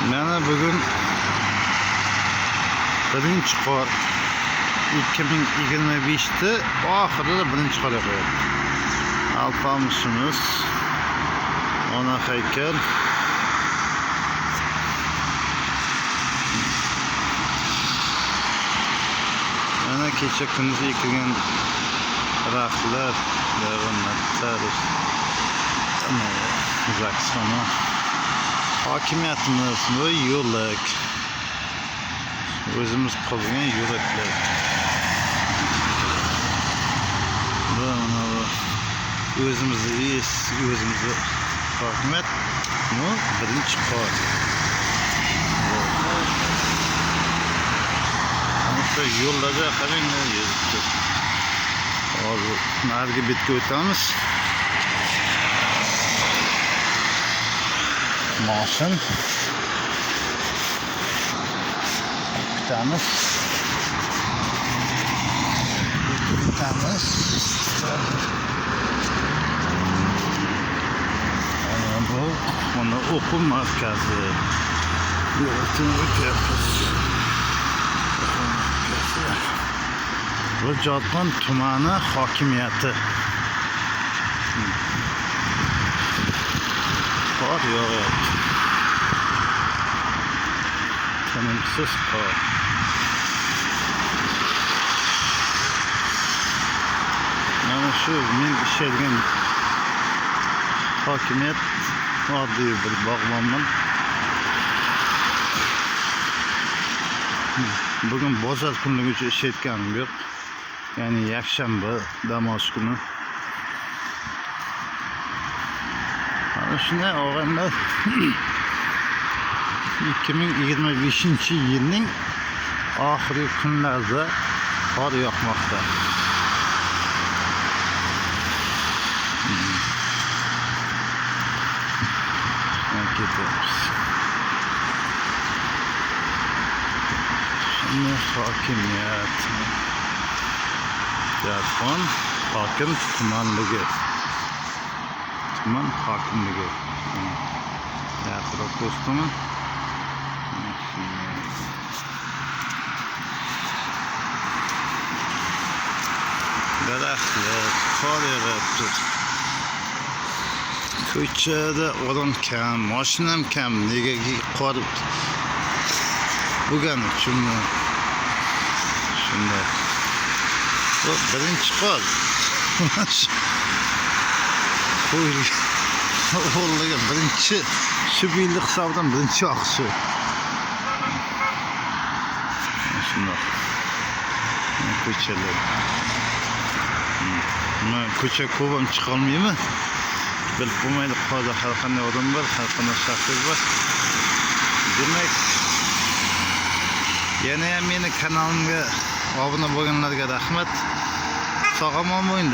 Mana bugun birinchi qor 2025'te oxirida birinchi qor yog'yapti. Alpamishimiz, ona haykal. Mana kecha kunduz ekilgan daraxtlar, hayvonotlar, O'zbekiston hokimiyatimiz bu yo'lak. O'zimiz qilgan yo'laklar. O'zimizni hokimiyat bu birinchi qor. Ana yo'llarda qaranglar, yuribdi. Hozir narigi betga o'tamiz. Mashin kutamiz. Mana o'quv markazi. Bu Jodbon tumani hokimiyati. Qor yog'yapti. Tinimsiz qor. Mana shu men ishlaydigan hokimiyat oddiy bir bog'bonman. Bugün bozor kunligi uchun ishlayotganim yo'q. Ya'ni yakshanba dam olish kuni. Ana shunday og'aylar 2025-yilning oxirgi kunlarida qor yog'moqda. Şimdi hokimiyat. Jodbon hokim tumanligi. Tuman hokimligi. Yaqinroq do'stimi? Daraxtlar, qor yog'yapti. Ko'chada odam kam, mashinam kam. Negaki qor bo'lgani uchunmi? Shunday. Bu birinchi qor. Qo'yilga birinchi shu yillik hisobdan birinchi oqishi. Shunday. Ko'chalar. Men ko'cha ko'pam chiqa olmayman. Bilib bo'lmaydi, hozir har qanday odam bor, har qanday shaxs bor. Demak, yana ham meni kanalimga obuna bo'lganlarga rahmat. Sog' omon bo'ling.